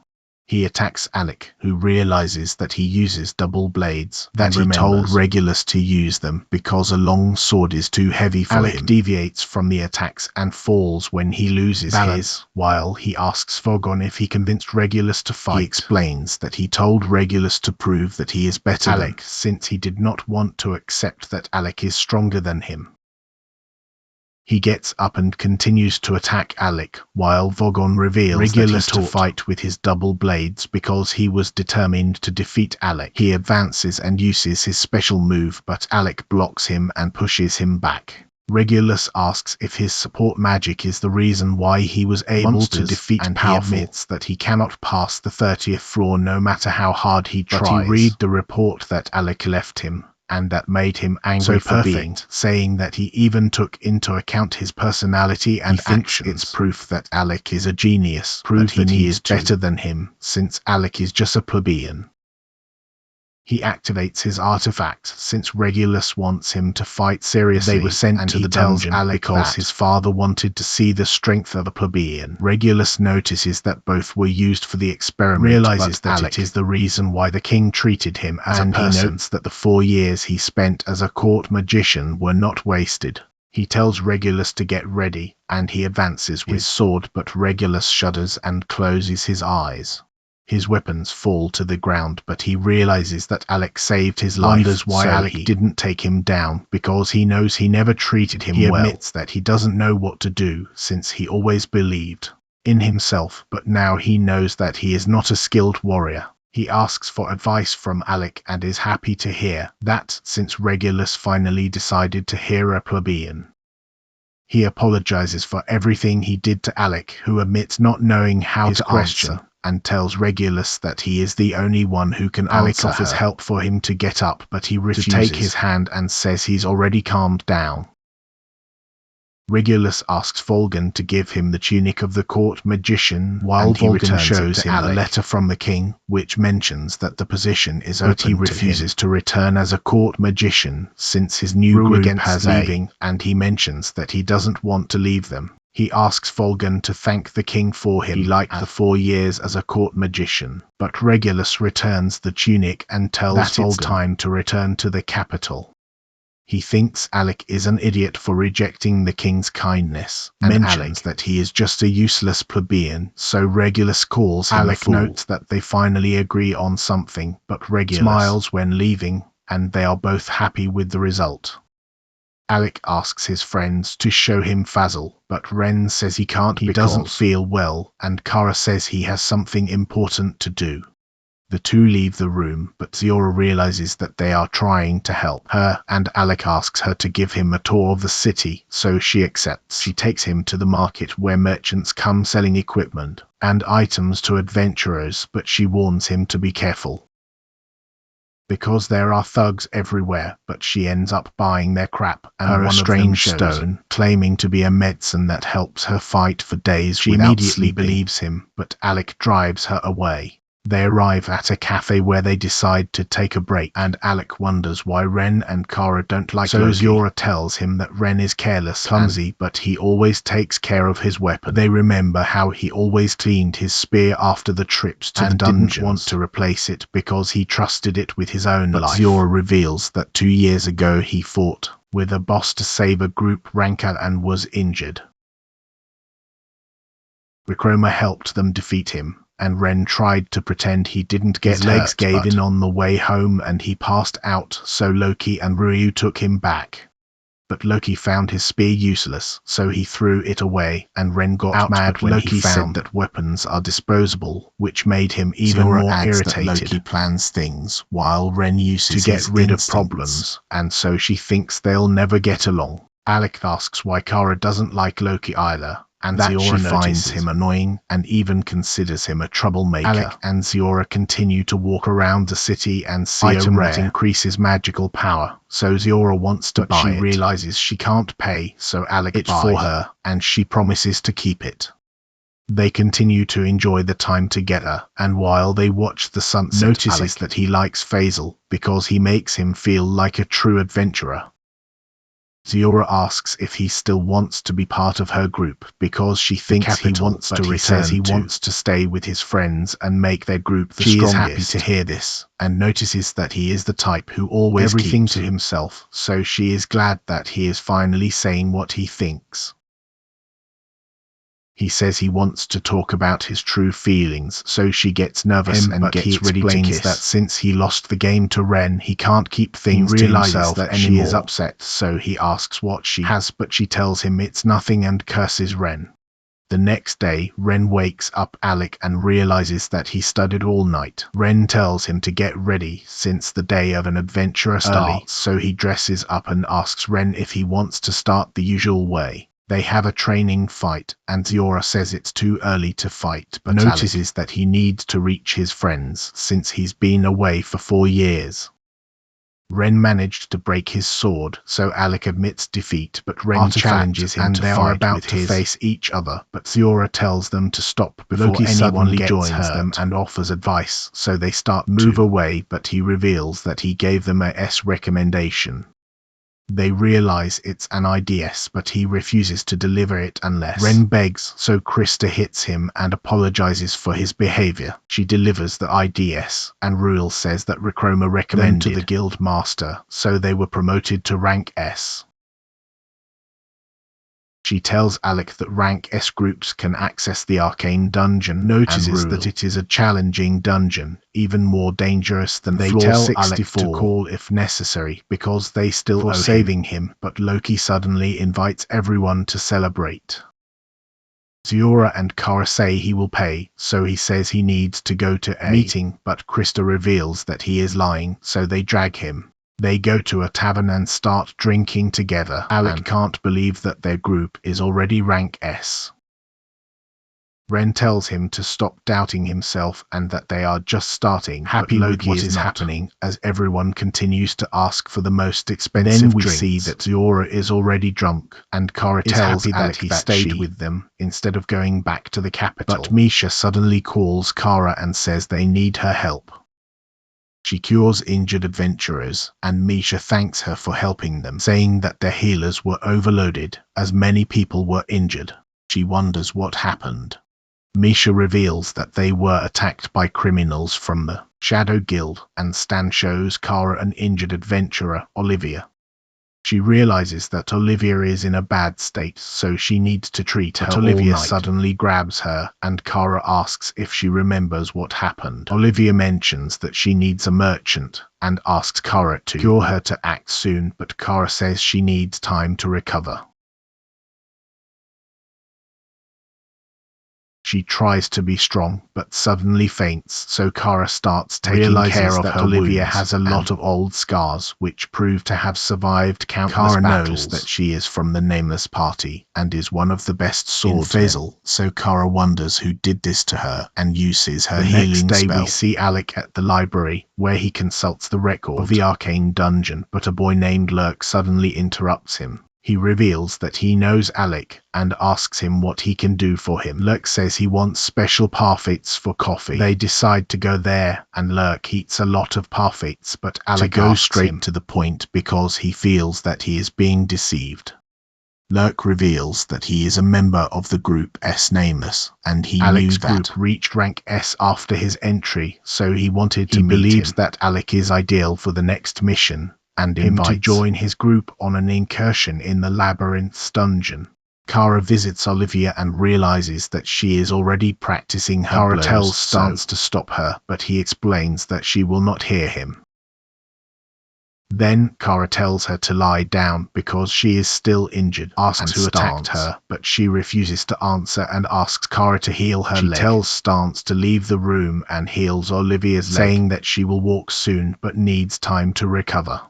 He attacks Alec, who realizes that he uses double blades, that he told Regulus to use them because a long sword is too heavy for him. Alec deviates from the attacks and falls when he loses his, while he asks Vogon if he convinced Regulus to fight. He explains that he told Regulus to prove that he is better than Alec, since he did not want to accept that Alec is stronger than him. He gets up and continues to attack Alec, while Vogon reveals Regulus to fight with his double blades because he was determined to defeat Alec. He advances and uses his special move, but Alec blocks him and pushes him back. Regulus asks if his support magic is the reason why he was able to defeat and he admits that he cannot pass the 30th floor no matter how hard he tries. But he read the report that Alec left him, and that made him angry for being, saying that he even took into account his personality and actions. It's proof that Alec is a genius, proof that he is better than him, since Alec is just a plebeian. He activates his artifact, since Regulus wants him to fight seriously. They were sent to the dungeon Alec because his father wanted to see the strength of a plebeian. Regulus notices that both were used for the experiment, realizes that Alec is the reason why the king treated him as a person. He notes that the 4 years he spent as a court magician were not wasted. He tells Regulus to get ready, and he advances with his sword, but Regulus shudders and closes his eyes. His weapons fall to the ground, but he realizes that Alec saved his life. Wonders why Alec didn't take him down, because he knows he never treated him well. He admits that he doesn't know what to do, since he always believed in himself, but now he knows that he is not a skilled warrior. He asks for advice from Alec and is happy to hear that, since Regulus finally decided to hear a plebeian. He apologizes for everything he did to Alec, who admits not knowing how to answer, and tells Regulus that he is the only one who can answer. Alec offers help for him to get up, but he refuses to take his hand and says he's already calmed down. Regulus asks Volgan to give him the tunic of the court magician, while Volgan shows him a letter from the king, which mentions that the position is open. But he refuses to return as a court magician, since his new group has leaving, and he mentions that he doesn't want to leave them. He asks Volgan to thank the king for him. He liked the 4 years as a court magician, but Regulus returns the tunic and tells Volgan it's time to return to the capital. He thinks Alec is an idiot for rejecting the king's kindness, and mentions that he is just a useless plebeian, so Regulus calls him a fool. Alec notes that they finally agree on something, but Regulus smiles when leaving, and they are both happy with the result. Alec asks his friends to show him Fazl, but Ren says he can't because he doesn't feel well, and Kara says he has something important to do. The two leave the room, but Yorha realizes that they are trying to help her, and Alec asks her to give him a tour of the city, so she accepts. She takes him to the market where merchants come selling equipment and items to adventurers, but she warns him to be careful because there are thugs everywhere, but she ends up buying their crap and her a strange stone, claiming to be a medicine that helps her fight for days. She immediately believes him, but Alec drives her away. They arrive at a cafe where they decide to take a break, and Alec wonders why Ren and Kara don't like Loki. So Yorha tells him that Ren is careless, clumsy, but he always takes care of his weapon. They remember how he always cleaned his spear after the trips to the dungeons, didn't want to replace it because he trusted it with his own life. But Yorha reveals that 2 years ago he fought with a boss to save a group ranker and was injured. Rechroma helped them defeat him, and Ren tried to pretend he didn't get hurt. His legs gave in on the way home and he passed out, so Loki and Ryu took him back. But Loki found his spear useless, so he threw it away, and Ren got mad when Loki said that weapons are disposable, which made him even more irritated. Loki plans things while Ren uses to get rid of problems, and so she thinks they'll never get along. Alec asks why Kara doesn't like Loki either, and that she finds him annoying and even considers him a troublemaker. Alec and Yorha continue to walk around the city and see a item that increases magical power, so Yorha wants to buy it. She realizes she can't pay, so Alec buys it for her, and she promises to keep it. They continue to enjoy the time together, and while they watch the sunset, notices that he likes Faisal because he makes him feel like a true adventurer. Yorha asks if he still wants to be part of her group because she thinks he wants to return. He says he wants to stay with his friends and make their group the strongest. She is happy to hear this and notices that he is the type who always keeps everything to himself, so she is glad that he is finally saying what he thinks. He says he wants to talk about his true feelings, so she gets nervous and gets ready to kiss. That since he lost the game to Ren, he can't keep things to himself that she is upset, so he asks what she has, but she tells him it's nothing and curses Ren. The next day, Ren wakes up Alec and realizes that he studied all night. Ren tells him to get ready since the day of an adventurer starts, so he dresses up and asks Ren if he wants to start the usual way. They have a training fight, and Yorha says it's too early to fight, but notices that he needs to reach his friends since he's been away for 4 years. Ren managed to break his sword, so Alec admits defeat, but Ren challenges him to fight. They are about to face each other, but Yorha tells them to stop before Loki suddenly joins them and offers advice, so they start to move away, but he reveals that he gave them a S recommendation. They realize it's an IDS, but he refuses to deliver it unless Ren begs, so Krista hits him and apologizes for his behavior. She delivers the IDS, and Ruel says that Rechroma recommended them to the guild master, so they were promoted to rank S. She tells Alec that rank S groups can access the arcane dungeon, notices that it is a challenging dungeon, even more dangerous than they tell Alec to call if necessary, because they still owe saving him, but Loki suddenly invites everyone to celebrate. Yorha and Kara say he will pay, so he says he needs to go to a meeting, but Krista reveals that he is lying, so they drag him. They go to a tavern and start drinking together. Alec can't believe that their group is already rank S. Ren tells him to stop doubting himself and that they are just starting. Happy with what is happening, as everyone continues to ask for the most expensive drinks. Then we see that Yorha is already drunk, and Kara tells Alec he stayed with them instead of going back to the capital. But Misha suddenly calls Kara and says they need her help. She cures injured adventurers, and Misha thanks her for helping them, saying that their healers were overloaded, as many people were injured. She wonders what happened. Misha reveals that they were attacked by criminals from the Shadow Guild, and Stan shows Kara an injured adventurer, Olivia. She realizes that Olivia is in a bad state, so she needs to treat her all night. Olivia suddenly grabs her, and Kara asks if she remembers what happened. Olivia mentions that she needs a merchant, and asks Kara to cure her to act soon, but Kara says she needs time to recover. She tries to be strong, but suddenly faints, so Kara starts taking care of her Olivia wounds, has a lot of old scars, which prove to have survived countless battles. Kara knows that she is from the Nameless Party, and is one of the best swordsmen, so Kara wonders who did this to her, and uses her healing spell. The next day we see Alec at the library, where he consults the record of the arcane dungeon, but a boy named Lurk suddenly interrupts him. He reveals that he knows Alec and asks him what he can do for him. Lurk says he wants special parfaits for coffee. They decide to go there, and Lurk eats a lot of parfaits, but Alec goes straight to the point because he feels that he is being deceived. Lurk reveals that he is a member of the group S Nameless, and he knew that group reached rank S after his entry, so he wanted to meet him. He believes that Alec is ideal for the next mission, and invites him to join his group on an incursion in the Labyrinth's dungeon. Kara visits Olivia and realizes that she is already practicing her blows. Kara tells Stance to stop her, but he explains that she will not hear him. Then Kara tells her to lie down because she is still injured, asks who attacked her, but she refuses to answer and asks Kara to heal her leg. She tells Stance to leave the room and heals Olivia's leg, saying that she will walk soon but needs time to recover.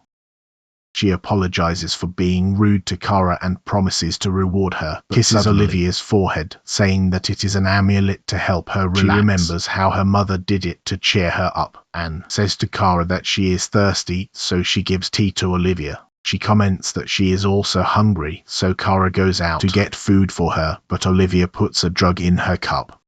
She apologizes for being rude to Kara and promises to reward her, but kisses Olivia's forehead, saying that it is an amulet to help her relax. She remembers how her mother did it to cheer her up, and says to Kara that she is thirsty, so she gives tea to Olivia. She comments that she is also hungry, so Kara goes out to get food for her, but Olivia puts a drug in her cup.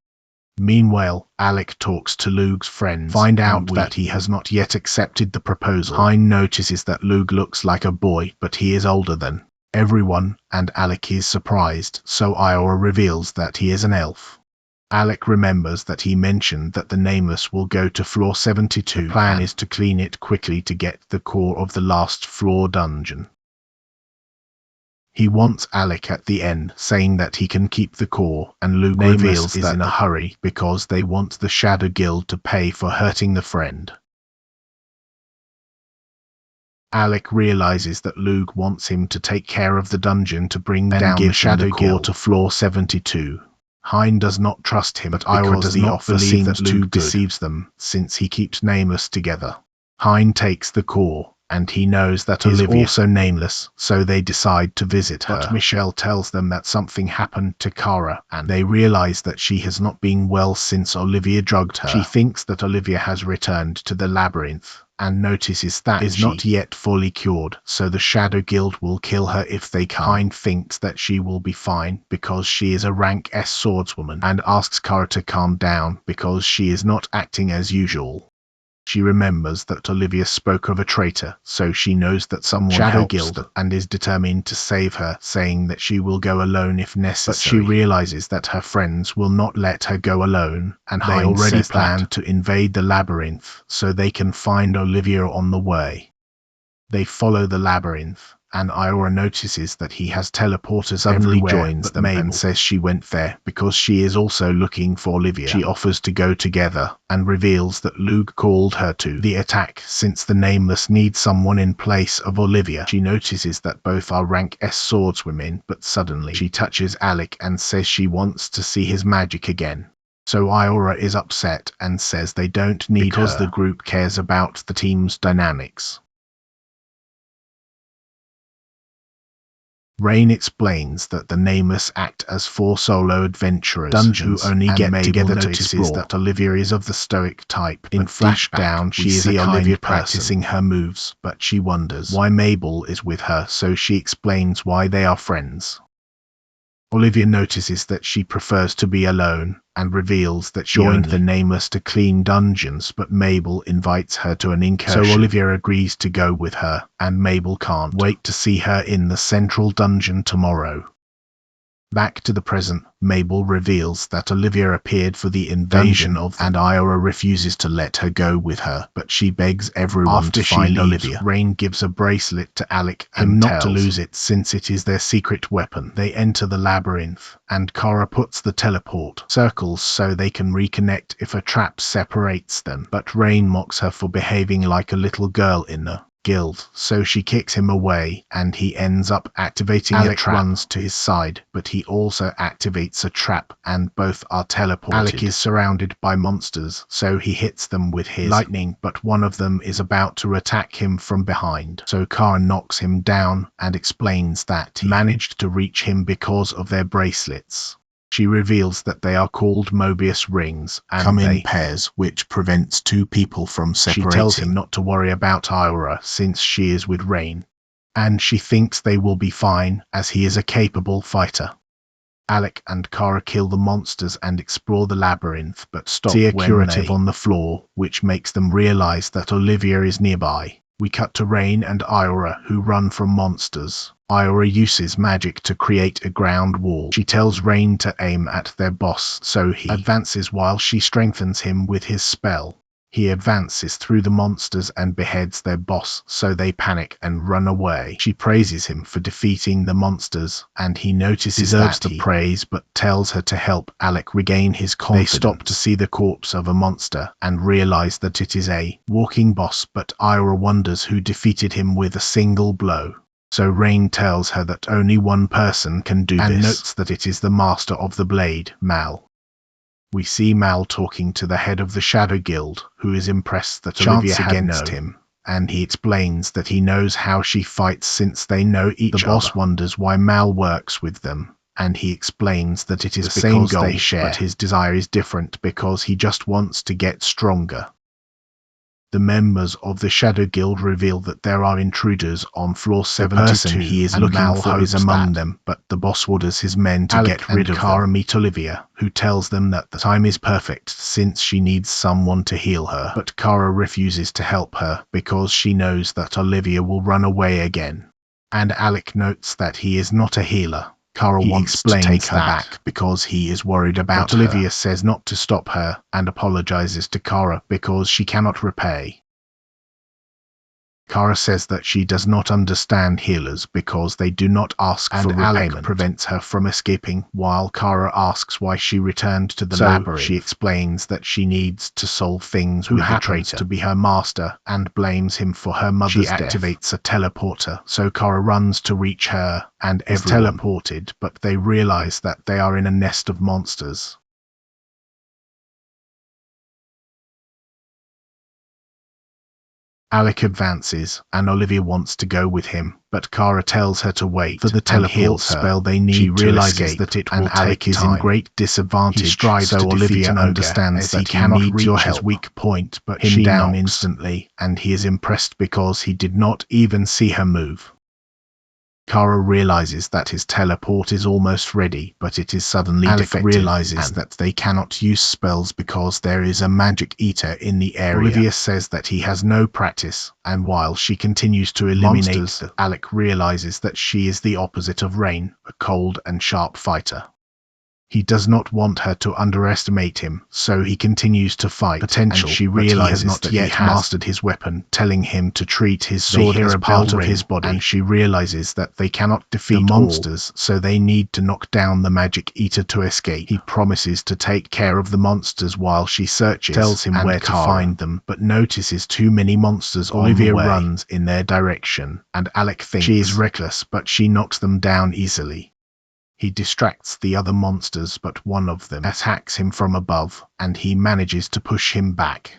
Meanwhile, Alec talks to Lug's friends, find out that he has not yet accepted the proposal. Hein notices that Lug looks like a boy, but he is older than everyone, and Alec is surprised, so Iora reveals that he is an elf. Alec remembers that he mentioned that the Nameless will go to floor 72. The plan is to clean it quickly to get the core of the last floor dungeon. He wants Alec at the end, saying that he can keep the core, and Lug reveals that is in a hurry because they want the Shadow Guild to pay for hurting the friend. Alec realizes that Lug wants him to take care of the dungeon to bring down the Shadow Guild to floor 72. Hein does not trust him, but Iora does not believe that Lug deceives them, since he keeps Nameless together. Hein takes the core, and he knows that Olivia is also nameless, so they decide to visit her. But Michelle tells them that something happened to Kara, and they realize that she has not been well since Olivia drugged her. She thinks that Olivia has returned to the labyrinth, and notices that is not yet fully cured, so the Shadow Guild will kill her if they can. Hein thinks that she will be fine because she is a rank S swordswoman, and asks Kara to calm down because she is not acting as usual. She remembers that Olivia spoke of a traitor, so she knows that someone Shadow Guild and is determined to save her, saying that she will go alone if necessary. But she realizes that her friends will not let her go alone, and they already plan to invade the labyrinth so they can find Olivia on the way. They follow the labyrinth, and Iora notices that he has teleporters everywhere, joins them and says she went there because she is also looking for Olivia. She offers to go together, and reveals that Lug called her to the attack since the Nameless need someone in place of Olivia. She notices that both are rank S swordswomen, but suddenly she touches Alec and says she wants to see his magic again. So Iora is upset and says they don't need her because the group cares about the team's dynamics. Rain explains that the Nameless act as 4 solo adventurers who only get together to explore. That Olivia is of the stoic type. In flashdown, she is Olivia practicing her moves, but she wonders why Mabel is with her, so she explains why they are friends. Olivia notices that she prefers to be alone, and reveals that she joined the Nameless to clean dungeons, but Mabel invites her to an incursion. So Olivia agrees to go with her, and Mabel can't wait to see her in the central dungeon tomorrow. Back to the present, Mabel reveals that Olivia appeared for the invasion and Iora refuses to let her go with her, but she begs everyone to find Olivia. Rain gives a bracelet to Alec and not to lose it since it is their secret weapon. They enter the labyrinth, and Kara puts the teleport circles so they can reconnect if a trap separates them, but Rain mocks her for behaving like a little girl in the guild, so she kicks him away and he ends up activating a trap. Alec runs to his side, but he also activates a trap and both are teleported. Alec is surrounded by monsters, so he hits them with his lightning, but one of them is about to attack him from behind. So Kara knocks him down and explains that he managed to reach him because of their bracelets. She reveals that they are called Mobius rings and come in pairs, which prevents two people from separating. She tells him not to worry about Ira since she is with Rain, and she thinks they will be fine as he is a capable fighter. Alec and Kara kill the monsters and explore the labyrinth, but stop see a curative on the floor, which makes them realize that Olivia is nearby. We cut to Rain and Ira, who run from monsters. Ira uses magic to create a ground wall. She tells Rain to aim at their boss, so he advances while she strengthens him with his spell. He advances through the monsters and beheads their boss, so they panic and run away. She praises him for defeating the monsters, and he notices that the praise but tells her to help Alec regain his confidence. They stop to see the corpse of a monster and realize that it is a walking boss, but Ira wonders who defeated him with a single blow. So Rain tells her that only one person can do this, and notes that it is the master of the blade, Mal. We see Mal talking to the head of the Shadow Guild, who is impressed that Olivia against him, and he explains that he knows how she fights since they know each other. The boss wonders why Mal works with them, and he explains that it is the same goal they share, but his desire is different because he just wants to get stronger. The members of the Shadow Guild reveal that there are intruders on floor 72. The person he is looking for is among them, but the boss orders his men to get rid of them. Kara meet Olivia, who tells them that the time is perfect since she needs someone to heal her. But Kara refuses to help her because she knows that Olivia will run away again. And Alec notes that he is not a healer. Kara wants to take her back because he is worried about her. Olivia says not to stop her and apologizes to Kara because she cannot repay. Kara says that she does not understand healers because they do not ask for repayment. Alec prevents her from escaping while Kara asks why she returned to the labyrinth. She explains that she needs to solve things with the traitor to be her master and blames him for her mother's death. She activates a teleporter, so Kara runs to reach her and is teleported, but they realize that they are in a nest of monsters. Alec advances, and Olivia wants to go with him, but Kara tells her to wait for the teleport spell they need. She realizes that it will Alec is in great disadvantage. He strives so to Olivia understands that he cannot reach his weak point, but him down instantly, and he is impressed because he did not even see her move. Kara realizes that his teleport is almost ready, but it is suddenly defective. Alec realizes that they cannot use spells because there is a magic eater in the area. Olivia says that he has no practice, and while she continues to eliminate monsters, Alec realizes that she is the opposite of Rain, a cold and sharp fighter. He does not want her to underestimate him, so he continues to fight. Potential, and she realizes that he has mastered his weapon, telling him to treat his sword as a part of his body, and she realizes that they cannot defeat the monsters, so they need to knock down the magic eater to escape. He promises to take care of the monsters while she searches, tells him where to find them, but notices too many monsters. Olivia runs in their direction, and Alec thinks she is reckless, but she knocks them down easily. He distracts the other monsters, but one of them attacks him from above, and he manages to push him back.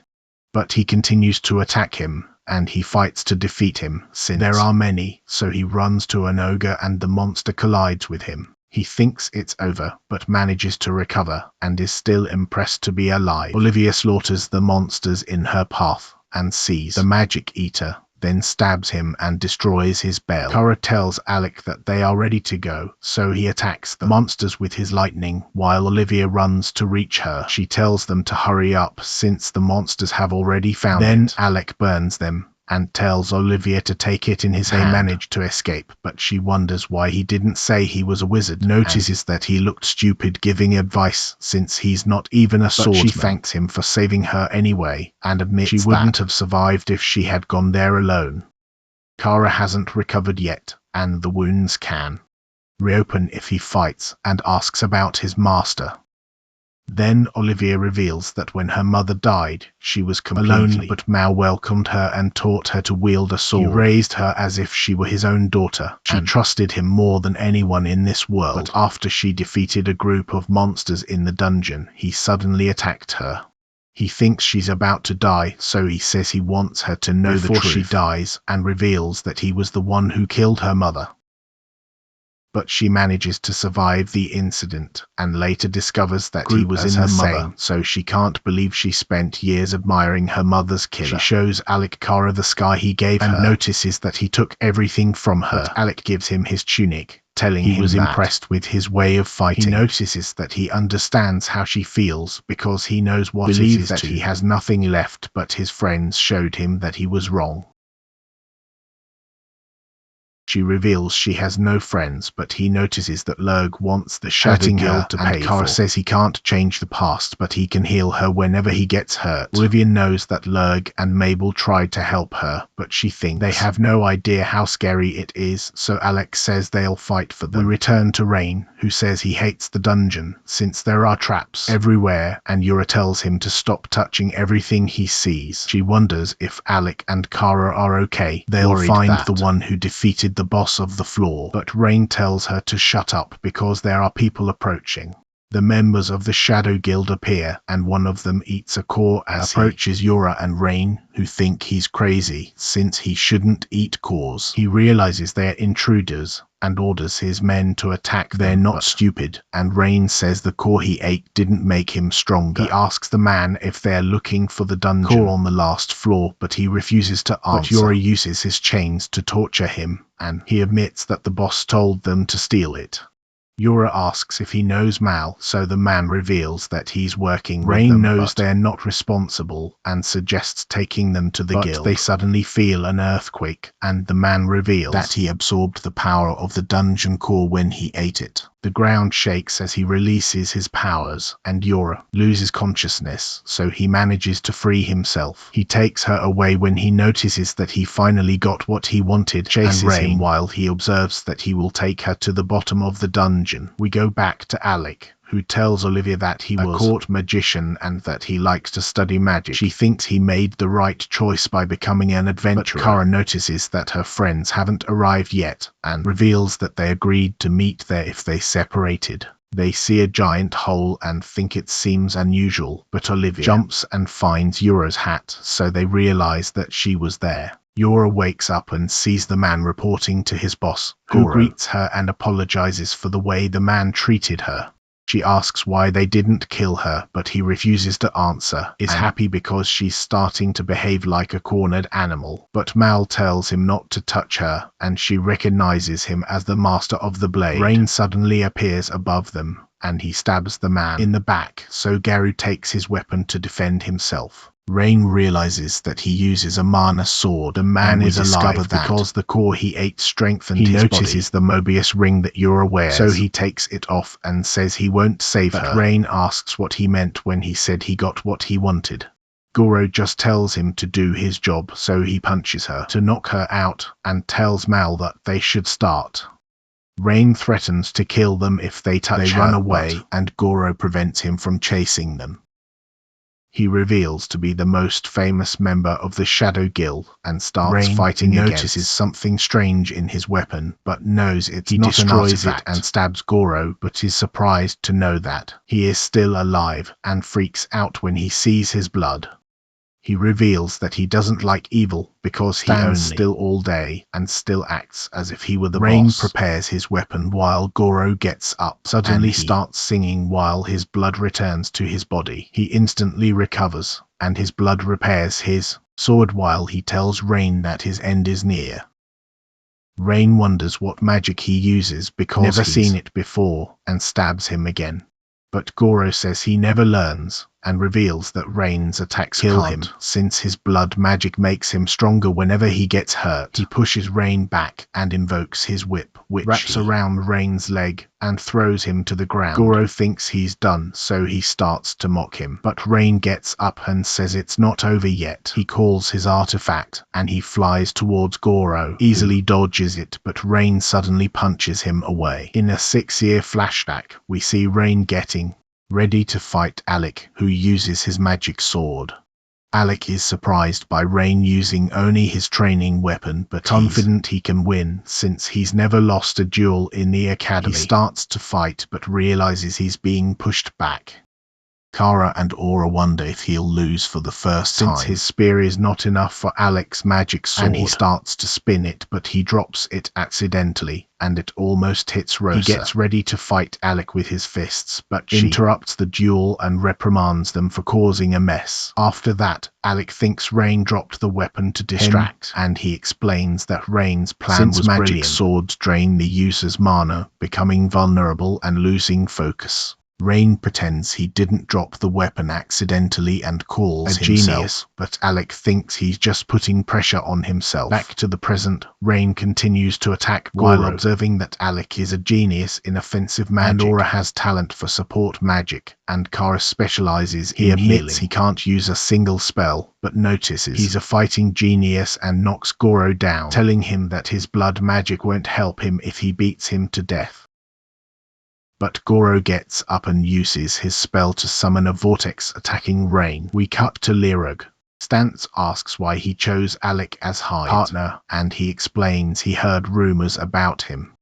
But he continues to attack him, and he fights to defeat him, since there are many, so he runs to an ogre and the monster collides with him. He thinks it's over, but manages to recover, and is still impressed to be alive. Olivia slaughters the monsters in her path, and sees the magic eater, then stabs him and destroys his bell. Kara tells Alec that they are ready to go, so he attacks the monsters with his lightning, while Olivia runs to reach her. She tells them to hurry up since the monsters have already found it. Then Alec burns them, and tells Olivia to take it in his hand. They manage to escape, but she wonders why he didn't say he was a wizard. Notices that he looked stupid giving advice, since he's not even a swordsman. She thanks him for saving her anyway, and admits she wouldn't have survived if she had gone there alone. Kara hasn't recovered yet, and the wounds can reopen if he fights, and asks about his master. Then Olivia reveals that when her mother died, she was completely alone, but Mal welcomed her and taught her to wield a sword. He raised her as if she were his own daughter. She trusted him more than anyone in this world. But after she defeated a group of monsters in the dungeon, he suddenly attacked her. He thinks she's about to die, so he says he wants her to know the truth before she dies, and reveals that he was the one who killed her mother. But she manages to survive the incident, and later discovers that he was insane, so she can't believe she spent years admiring her mother's killer. She shows Alec Kara the scar he gave her, and notices that he took everything from her. But Alec gives him his tunic, telling him he was impressed with his way of fighting. He notices that he understands how she feels, because he knows what it is that he has nothing left, but his friends showed him that he was wrong. She reveals she has no friends, but he notices that Lurg wants the Shadow Guild to pay and Kara says he can't change the past, but he can heal her whenever he gets hurt. Olivia knows that Lurg and Mabel tried to help her, but she thinks they have no idea how scary it is, so Alex says they'll fight for them. We return to Rain, who says he hates the dungeon, since there are traps everywhere, and Yorha tells him to stop touching everything he sees. She wonders if Alec and Kara are okay. They'll find the one who defeated the boss of the floor, but Rain tells her to shut up because there are people approaching. The members of the Shadow Guild appear, and one of them eats a core as approaches Yorha and Rain, who think he's crazy since he shouldn't eat cores. He realizes they're intruders and orders his men to attack. They're not stupid, and Rain says the core he ate didn't make him stronger. He asks the man if they're looking for the dungeon core on the last floor, but he refuses to answer. But Yorha uses his chains to torture him, and he admits that the boss told them to steal it. Yorha asks if he knows Mal, so the man reveals that he's working with them. Rain knows they're not responsible and suggests taking them to the guild. They suddenly feel an earthquake, and the man reveals that he absorbed the power of the dungeon core when he ate it. The ground shakes as he releases his powers, and Yorha loses consciousness, so he manages to free himself. He takes her away when he notices that he finally got what he wanted, chases him while he observes that he will take her to the bottom of the dungeon. We go back to Alec, who tells Olivia that he was a court magician and that he likes to study magic. She thinks he made the right choice by becoming an adventurer. But Kara notices that her friends haven't arrived yet, and reveals that they agreed to meet there if they separated. They see a giant hole and think it seems unusual, but Olivia jumps and finds Yorha's hat, so they realize that she was there. Yorha wakes up and sees the man reporting to his boss, who greets her and apologizes for the way the man treated her. She asks why they didn't kill her, but he refuses to answer, is happy because she's starting to behave like a cornered animal. But Mal tells him not to touch her, and she recognizes him as the master of the blade. Rain suddenly appears above them, and he stabs the man in the back, so Garu takes his weapon to defend himself. Rain realizes that he uses a mana sword. The man is alive because the core he ate strengthened his body. He notices the Mobius ring that Yorha wears, so he takes it off and says he won't save her. But Rain asks what he meant when he said he got what he wanted. Goro just tells him to do his job, so he punches her to knock her out and tells Mal that they should start. Rain threatens to kill them if they touch her. They run away, and Goro prevents him from chasing them. He reveals to be the most famous member of the Shadow Guild and starts fighting again. He notices something strange in his weapon, but knows it's not an artifact. He destroys it and stabs Goro, but is surprised to know that he is still alive and freaks out when he sees his blood. He reveals that he doesn't like evil because he stands still all day and still acts as if he were the boss. Rain prepares his weapon while Goro gets up. Suddenly starts singing while his blood returns to his body. He instantly recovers, and his blood repairs his sword while he tells Rain that his end is near. Rain wonders what magic he uses because he's never seen it before and stabs him again. But Goro says he never learns, and reveals that Rain's attacks kill him, since his blood magic makes him stronger whenever he gets hurt. He pushes Rain back and invokes his whip, which wraps around Rain's leg and throws him to the ground. Goro thinks he's done, so he starts to mock him. But Rain gets up and says it's not over yet. He calls his artifact, and he flies towards Goro, easily dodges it, but Rain suddenly punches him away. In a 6-year flashback, we see Rain getting ready to fight Alec, who uses his magic sword. Alec is surprised by Rain using only his training weapon, but confident he can win since he's never lost a duel in the academy. He starts to fight but realizes he's being pushed back. Kara and Aura wonder if he'll lose for the first time, since his spear is not enough for Alec's magic sword, and he starts to spin it, but he drops it accidentally, and it almost hits Rosa. He gets ready to fight Alec with his fists, but she interrupts the duel and reprimands them for causing a mess. After that, Alec thinks Rain dropped the weapon to distract, and he explains that Rain's plan was magic brilliant. Swords drain the user's mana, becoming vulnerable and losing focus. Rain pretends he didn't drop the weapon accidentally and calls a genius, but Alec thinks he's just putting pressure on himself. Back to the present, Rain continues to attack Goro, while observing that Alec is a genius in offensive magic, and Aura has talent for support magic, and Kara specializes in healing. He admits he can't use a single spell, but notices he's a fighting genius and knocks Goro down, telling him that his blood magic won't help him if he beats him to death. But Goro gets up and uses his spell to summon a vortex attacking Rain. We cut to Lirug. Stantz asks why he chose Alec as his partner, and he explains he heard rumors about him.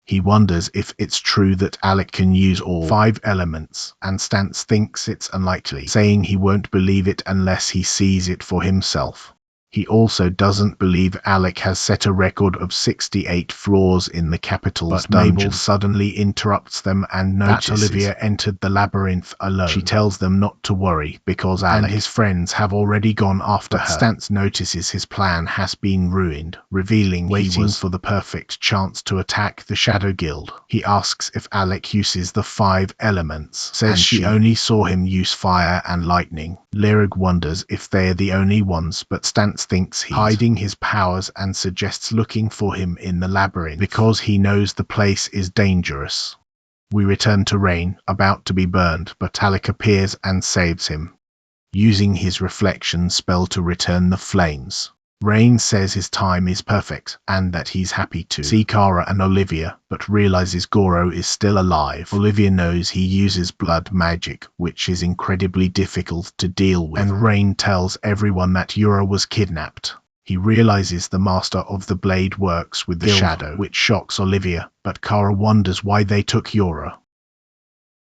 He wonders if it's true that Alec can use all 5 elements, and Stantz thinks it's unlikely, saying he won't believe it unless he sees it for himself. He also doesn't believe Alec has set a record of 68 floors in the capital's dungeon. Mabel suddenly interrupts them and notices that Olivia entered the labyrinth alone. She tells them not to worry because Alec and his friends have already gone after her. Stantz notices his plan has been ruined, revealing he was for the perfect chance to attack the Shadow Guild. He asks if Alec uses the 5 elements, says she only saw him use fire and lightning. Lirug wonders if they're the only ones, but Stantz thinks he's hiding his powers and suggests looking for him in the labyrinth because he knows the place is dangerous. We return to Rain, about to be burned, but Alec appears and saves him, using his reflection spell to return the flames. Rain says his time is perfect and that he's happy to see Kara and Olivia, but realizes Goro is still alive. Olivia knows he uses blood magic, which is incredibly difficult to deal with, and Rain tells everyone that Yorha was kidnapped. He realizes the Master of the Blade works with the Shadow, which shocks Olivia, but Kara wonders why they took Yorha.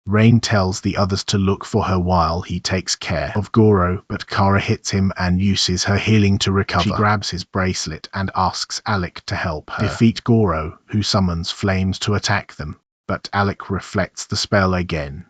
Rain tells the others to look for her while he takes care of Goro, but Kara hits him and uses her healing to recover. She grabs his bracelet and asks Alec to help her defeat Goro, who summons flames to attack them, but Alec reflects the spell again.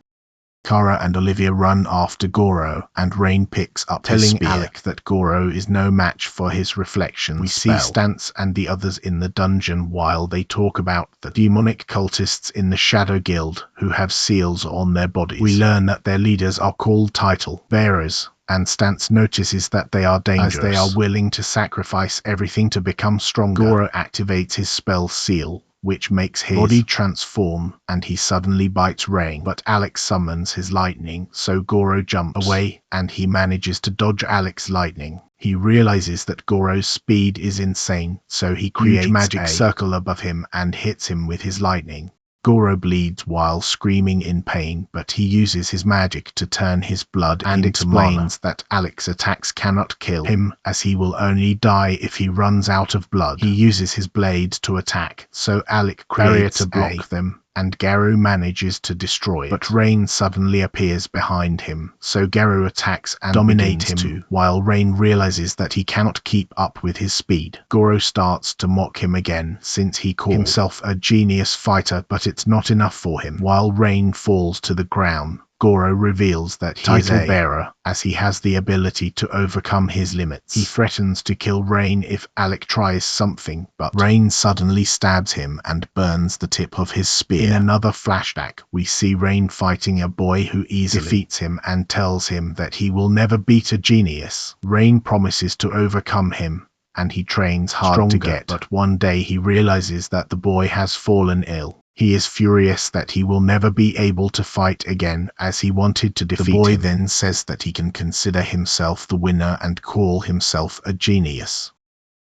Kara and Olivia run after Goro, and Rain picks up his spear, telling Alec that Goro is no match for his reflection spell. We see Stantz and the others in the dungeon while they talk about the demonic cultists in the Shadow Guild who have seals on their bodies. We learn that their leaders are called title bearers, and Stantz notices that they are dangerous, as they are willing to sacrifice everything to become stronger. Goro activates his spell Seal, which makes his body transform, and he suddenly bites Rain, but Alec summons his lightning, so Goro jumps away, and he manages to dodge Alec's lightning. He realizes that Goro's speed is insane, so he creates a magic circle above him and hits him with his lightning. Goro bleeds while screaming in pain, but he uses his magic to turn his blood and explains that Alec's attacks cannot kill him, as he will only die if he runs out of blood. He uses his blades to attack, so Alec creates to block them, and Garu manages to destroy it. But Rain suddenly appears behind him, so Garu attacks and dominates him, while Rain realizes that he cannot keep up with his speed. Goro starts to mock him again, since he calls himself a genius fighter, but it's not enough for him. While Rain falls to the ground, Goro reveals that he is a bearer, as he has the ability to overcome his limits. He threatens to kill Rain if Alec tries something, but Rain suddenly stabs him and burns the tip of his spear. In another flashback, we see Rain fighting a boy who easily defeats him and tells him that he will never beat a genius. Rain promises to overcome him, and he trains hard to get, but one day he realizes that the boy has fallen ill. He is furious that he will never be able to fight again, as he wanted to defeat him. The boy then says that he can consider himself the winner and call himself a genius.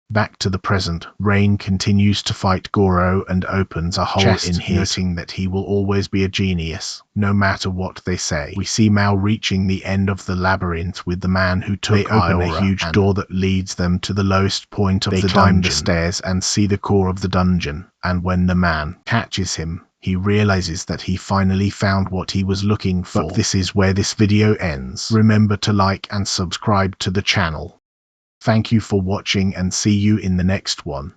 Back to the present, Rain continues to fight Goro and opens a hole in his, noting that he will always be a genius, no matter what they say. We see Mao reaching the end of the labyrinth with the man who took. They open a huge door that leads them to the lowest point of the dungeon. They climb the stairs and see the core of the dungeon, and when the man catches him, he realizes that he finally found what he was looking for. But this is where this video ends. Remember to like and subscribe to the channel. Thank you for watching and see you in the next one.